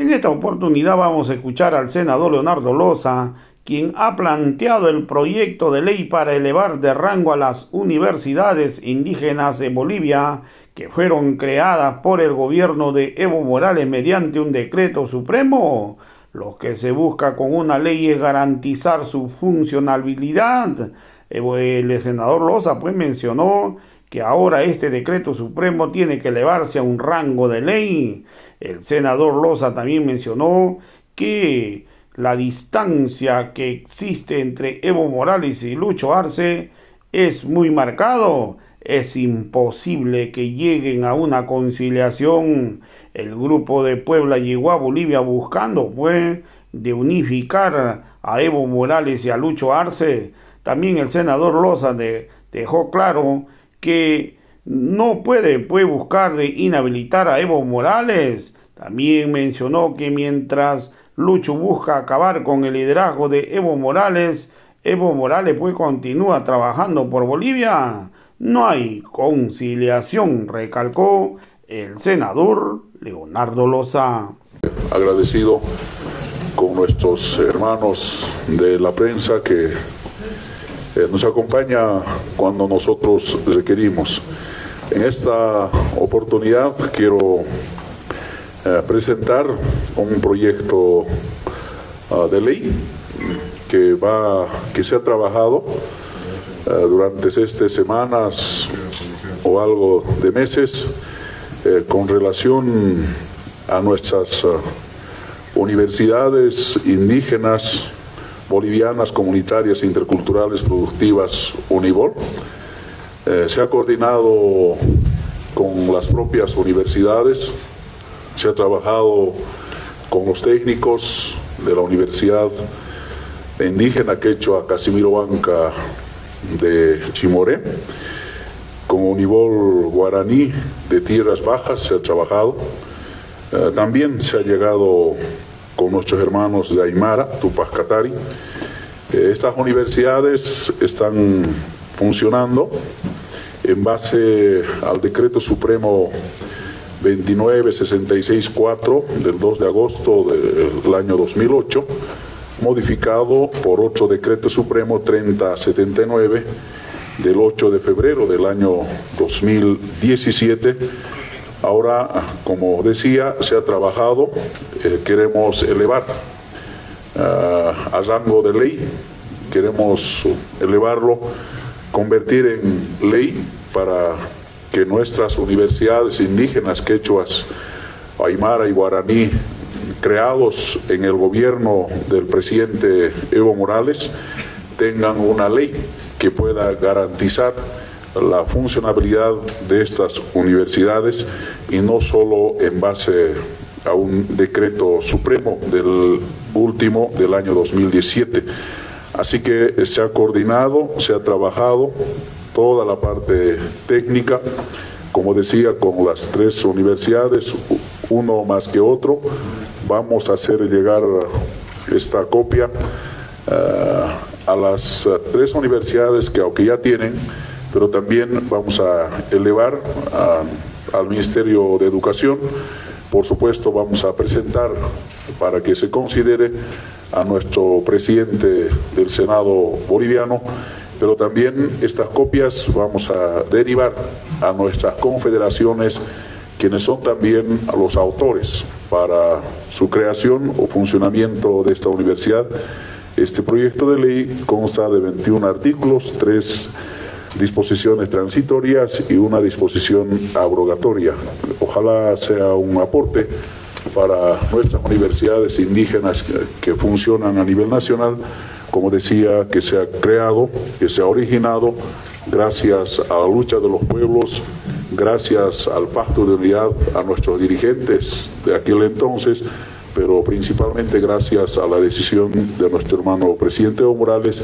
En esta oportunidad vamos a escuchar al senador Leonardo Loza, quien ha planteado el proyecto de ley para elevar de rango a las universidades indígenas de Bolivia, que fueron creadas por el gobierno de Evo Morales mediante un decreto supremo. Lo que se busca con una ley es garantizar su funcionalidad. El senador Loza mencionó que ahora este decreto supremo tiene que elevarse a un rango de ley. El senador Loza también mencionó que la distancia que existe entre Evo Morales y Lucho Arce es muy marcado. Es imposible que lleguen a una conciliación. El grupo de Puebla llegó a Bolivia buscando, de unificar a Evo Morales y a Lucho Arce. También el senador Loza dejó claro que no puede buscar de inhabilitar a Evo Morales. También mencionó que mientras Lucho busca acabar con el liderazgo de Evo Morales continúa trabajando por Bolivia. No hay conciliación, recalcó el senador Leonardo Loza. Agradecido con nuestros hermanos de la prensa que nos acompaña cuando nosotros requerimos. En esta oportunidad quiero presentar un proyecto de ley que se ha trabajado durante estas semanas o algo de meses con relación a nuestras universidades indígenas, bolivianas, comunitarias, interculturales, productivas, UNIBOL. Se ha coordinado con las propias universidades, se ha trabajado con los técnicos de la Universidad Indígena Quechua Casimiro Banca de Chimoré, con UNIBOL Guaraní de Tierras Bajas se ha trabajado. También se ha llegado con nuestros hermanos de Aymara, Tupac Katari. Estas universidades están funcionando en base al decreto supremo 29664 del 2 de agosto del año 2008, modificado por otro decreto supremo 3079 del 8 de febrero del año 2017. Ahora, como decía, se ha trabajado, queremos elevar a rango de ley, queremos elevarlo, convertir en ley para que nuestras universidades indígenas, quechuas, aymara y guaraní, creados en el gobierno del presidente Evo Morales, tengan una ley que pueda garantizar la funcionabilidad de estas universidades y no solo en base a un decreto supremo del último del año 2017. Así que se ha coordinado, se ha trabajado toda la parte técnica, como decía, con las tres universidades, uno más que otro. Vamos a hacer llegar esta copia a las tres universidades que aunque ya tienen, pero también vamos a elevar al Ministerio de Educación. Por supuesto, vamos a presentar para que se considere a nuestro presidente del Senado boliviano, pero también estas copias vamos a derivar a nuestras confederaciones, quienes son también los autores para su creación o funcionamiento de esta universidad. Este proyecto de ley consta de 21 artículos, 3 disposiciones transitorias y una disposición abrogatoria. Ojalá sea un aporte para nuestras universidades indígenas que funcionan a nivel nacional, como decía, que se ha creado, que se ha originado gracias a la lucha de los pueblos, gracias al pacto de unidad, a nuestros dirigentes de aquel entonces, pero principalmente gracias a la decisión de nuestro hermano presidente Evo Morales,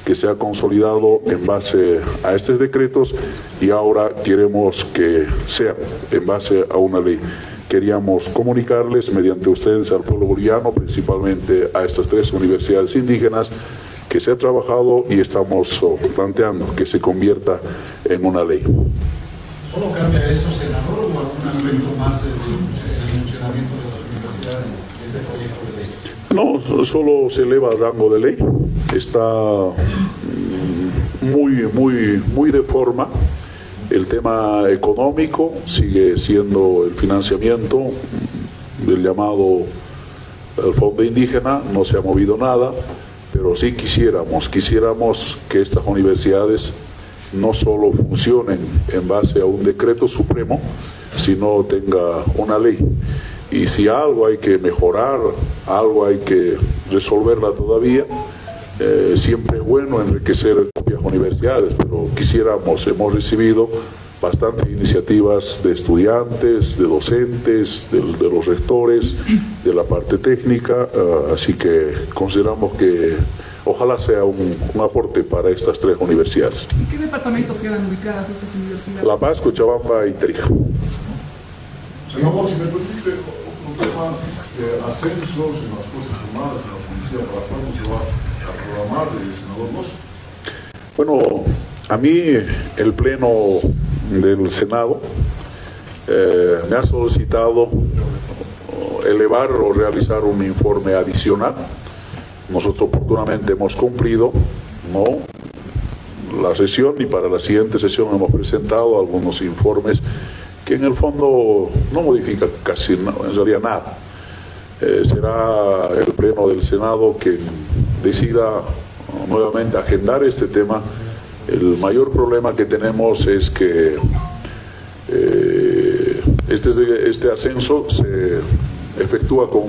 que se ha consolidado en base a estos decretos y ahora queremos que sea en base a una ley. Queríamos comunicarles mediante ustedes al pueblo boliviano, principalmente a estas tres universidades indígenas, que se ha trabajado y estamos planteando que se convierta en una ley. ¿Solo cambia eso, senador, o algún aspecto más del funcionamiento de las universidades? No, solo se eleva al rango de ley. Está muy de forma. El tema económico sigue siendo el financiamiento del llamado el Fondo Indígena, no se ha movido nada, pero sí quisiéramos que estas universidades no solo funcionen en base a un decreto supremo, sino tenga una ley. Y si algo hay que mejorar, algo hay que resolverla todavía, siempre es bueno enriquecer propias universidades, pero hemos recibido bastantes iniciativas de estudiantes, de docentes, de los rectores, de la parte técnica, así que consideramos que ojalá sea un aporte para estas tres universidades. ¿En qué departamentos quedan ubicadas estas universidades? La Paz, Cochabamba y Tarija. Senador, si me permite, un tema de ascensos en las Fuerzas Armadas, en la policía, ¿para cuándo se va a programar, senador Bosch? Bueno, a mí el Pleno del Senado me ha solicitado elevar o realizar un informe adicional. Nosotros oportunamente hemos cumplido, ¿no?, la sesión, y para la siguiente sesión hemos presentado algunos informes que en el fondo no modifican casi en realidad nada. Será el Pleno del Senado quien decida nuevamente agendar este tema. El mayor problema que tenemos es que este ascenso se efectúa con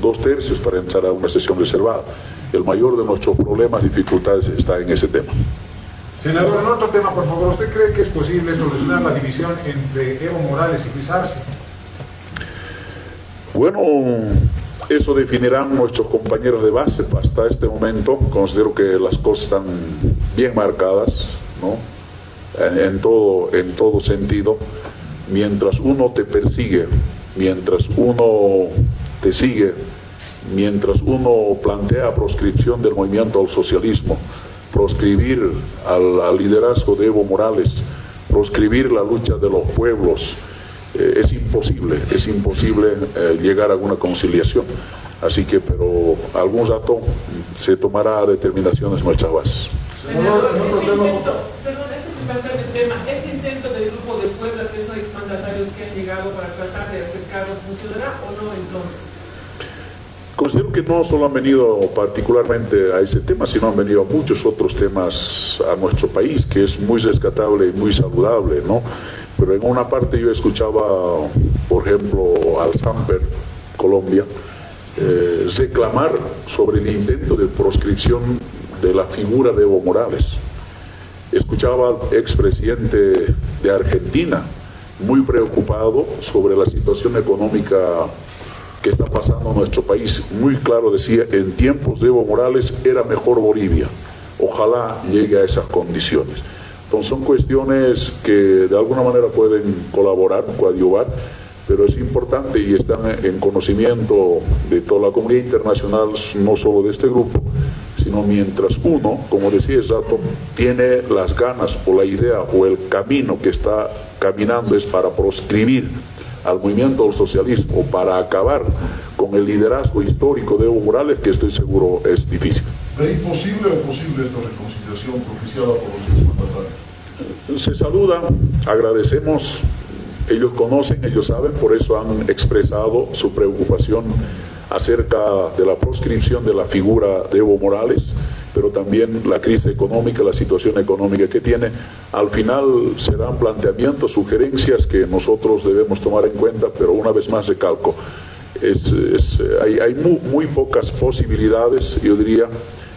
2/3 para entrar a una sesión reservada. El mayor de nuestros problemas, dificultades, está en ese tema. Senador, en otro tema, por favor, ¿usted cree que es posible solucionar la división entre Evo Morales y Luis Arce? Bueno, eso definirán nuestros compañeros de base. Hasta este momento considero que las cosas están bien marcadas, ¿no?, en todo sentido. Mientras uno te persigue, mientras uno te sigue, mientras uno plantea proscripción del movimiento al socialismo, proscribir al liderazgo de Evo Morales, proscribir la lucha de los pueblos, es imposible llegar a una conciliación. Así que, pero algún rato se tomará determinaciones en nuestras bases. ¿Este intento del Grupo de Puebla, que son exmandatarios que han llegado para tratar de acercarlos, funcionará o no entonces? Considero que no solo han venido particularmente a ese tema, sino han venido a muchos otros temas a nuestro país, que es muy rescatable y muy saludable, ¿no? Pero en una parte yo escuchaba, por ejemplo, al Samper, Colombia, reclamar sobre el intento de proscripción de la figura de Evo Morales. Escuchaba al expresidente de Argentina muy preocupado sobre la situación económica que está pasando en nuestro país. Muy claro decía, en tiempos de Evo Morales era mejor Bolivia. Ojalá llegue a esas condiciones. Entonces son cuestiones que de alguna manera pueden colaborar, coadyuvar, pero es importante y están en conocimiento de toda la comunidad internacional, no solo de este grupo, sino mientras uno, como decía hace rato, tiene las ganas o la idea o el camino que está caminando es para proscribir al movimiento del socialismo, para acabar con el liderazgo histórico de Evo Morales, que estoy seguro es difícil. ¿Es imposible o posible esta reconciliación propiciada por los exmandatarios? Se saluda, agradecemos, ellos conocen, ellos saben, por eso han expresado su preocupación acerca de la proscripción de la figura de Evo Morales, pero también la crisis económica, la situación económica que tiene. Al final serán planteamientos, sugerencias que nosotros debemos tomar en cuenta, pero una vez más recalco, hay muy pocas posibilidades, yo diría,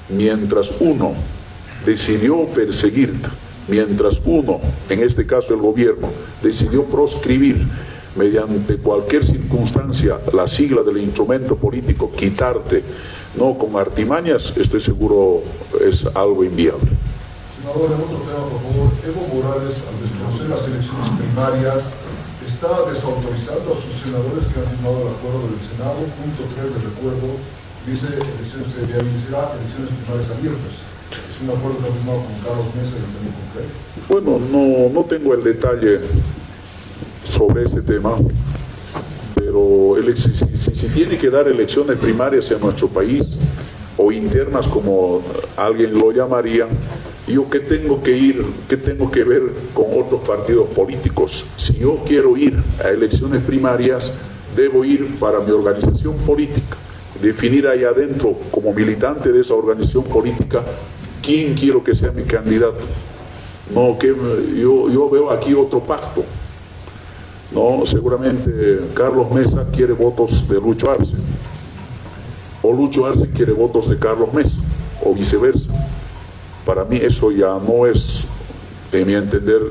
mientras uno decidió perseguir, mientras uno, en este caso el gobierno, decidió proscribir mediante cualquier circunstancia la sigla del instrumento político, quitarte, no con artimañas, estoy seguro es algo inviable. Senador, en otro tema, por favor, Evo Morales, al desconocer las elecciones primarias, está desautorizando a sus senadores que han firmado el acuerdo del Senado. Punto 3 del recuerdo dice elecciones primarias abiertas. Es un acuerdo que ha firmado con Carlos Mesa y el tema concreto. Bueno, no tengo el detalle sobre ese tema, pero pero si tiene que dar elecciones primarias en nuestro país, o internas como alguien lo llamaría, yo ¿qué tengo que ver con otros partidos políticos? Si yo quiero ir a elecciones primarias, debo ir para mi organización política, definir ahí adentro, como militante de esa organización política, quién quiero que sea mi candidato. No, que yo veo aquí otro pacto. No, seguramente Carlos Mesa quiere votos de Lucho Arce, o Lucho Arce quiere votos de Carlos Mesa, o viceversa. Para mí eso ya no es, en mi entender,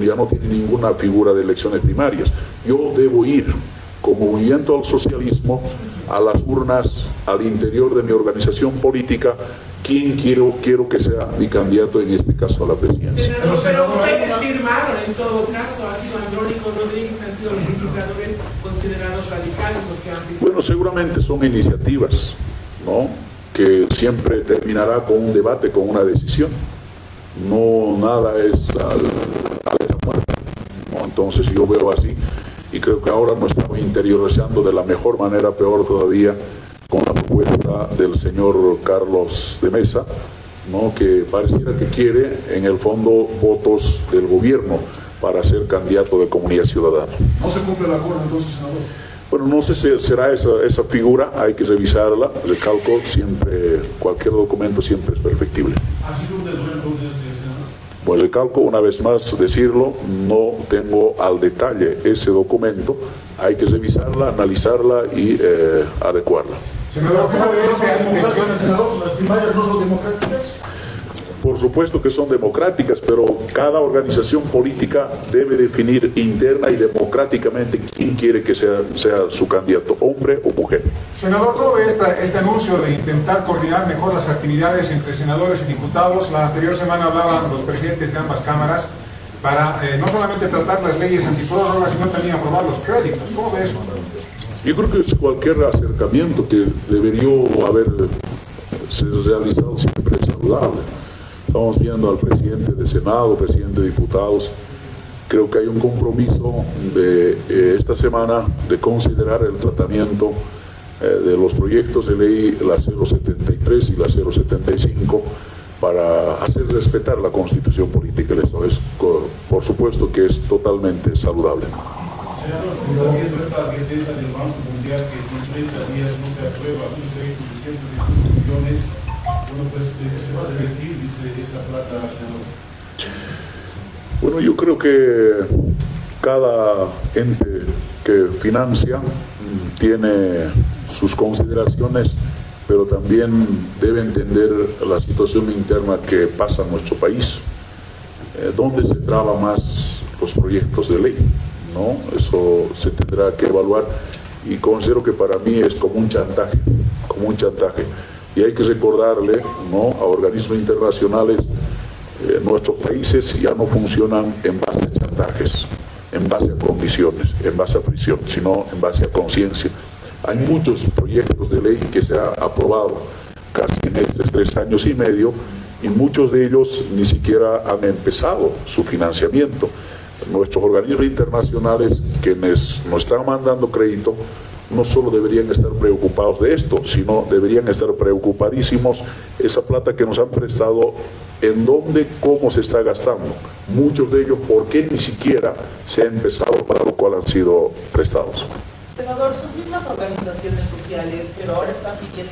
ya no tiene ninguna figura de elecciones primarias. Yo debo ir como movimiento al socialismo a las urnas, al interior de mi organización política, quién quiero que sea mi candidato, en este caso a la presidencia. Pero ustedes firmaron, en todo caso, ha sido Andrónico Rodríguez, han sido los legisladores considerados radicales los que han firmado. Bueno, seguramente son iniciativas, ¿no?, que siempre terminará con un debate, con una decisión. No, nada es a la muerte, ¿no? Entonces yo veo así, y creo que ahora nos estamos interiorizando de la mejor manera, peor todavía, con la propuesta del señor Carlos de Mesa, ¿no?, que pareciera que quiere, en el fondo, votos del gobierno para ser candidato de Comunidad Ciudadana. ¿No se cumple el acuerdo entonces, senador? Bueno, no sé si será esa figura, hay que revisarla. Recalco, siempre, cualquier documento siempre es perfectible. Pues recalco, una vez más decirlo, no tengo al detalle ese documento, hay que revisarla, analizarla y adecuarla. Senador, ¿cómo ve esta intención? ¿Las primarias no son democráticas? Por supuesto que son democráticas, pero cada organización política debe definir interna y democráticamente quién quiere que sea su candidato, hombre o mujer. Senador, ¿cómo ve este anuncio de intentar coordinar mejor las actividades entre senadores y diputados? La anterior semana hablaban los presidentes de ambas cámaras para no solamente tratar las leyes antiprórroga, sino también aprobar los créditos. ¿Cómo ve eso? Yo creo que es cualquier acercamiento que debería haber realizado siempre es saludable. Estamos viendo al presidente de Senado, presidente de diputados. Creo que hay un compromiso de esta semana de considerar el tratamiento de los proyectos de ley, la 073 y la 075, para hacer respetar la Constitución Política del Estado. Por supuesto que es totalmente saludable. Senador, ¿cómo está viendo esta advertencia del Banco Mundial que en 30 días no se aprueba un proyecto de 118 millones? Bueno, pues se va a revertir, dice esa plata, senador. Bueno, yo creo que cada ente que financia tiene sus consideraciones, pero también debe entender la situación interna que pasa en nuestro país, donde se traba más los proyectos de ley, ¿no? Eso se tendrá que evaluar, y considero que para mí es como un chantaje, y hay que recordarle, ¿no?, a organismos internacionales, nuestros países ya no funcionan en base a chantajes, en base a condiciones, en base a prisión, sino en base a conciencia. Hay muchos proyectos de ley que se han aprobado casi en estos 3 años y medio, y muchos de ellos ni siquiera han empezado su financiamiento. Nuestros organismos internacionales, quienes nos están mandando crédito, no solo deberían estar preocupados de esto, sino deberían estar preocupadísimos esa plata que nos han prestado, en dónde, cómo se está gastando. Muchos de ellos, ¿por qué ni siquiera se ha empezado para lo cual han sido prestados? Senador, sus mismas organizaciones sociales, pero ahora están pidiendo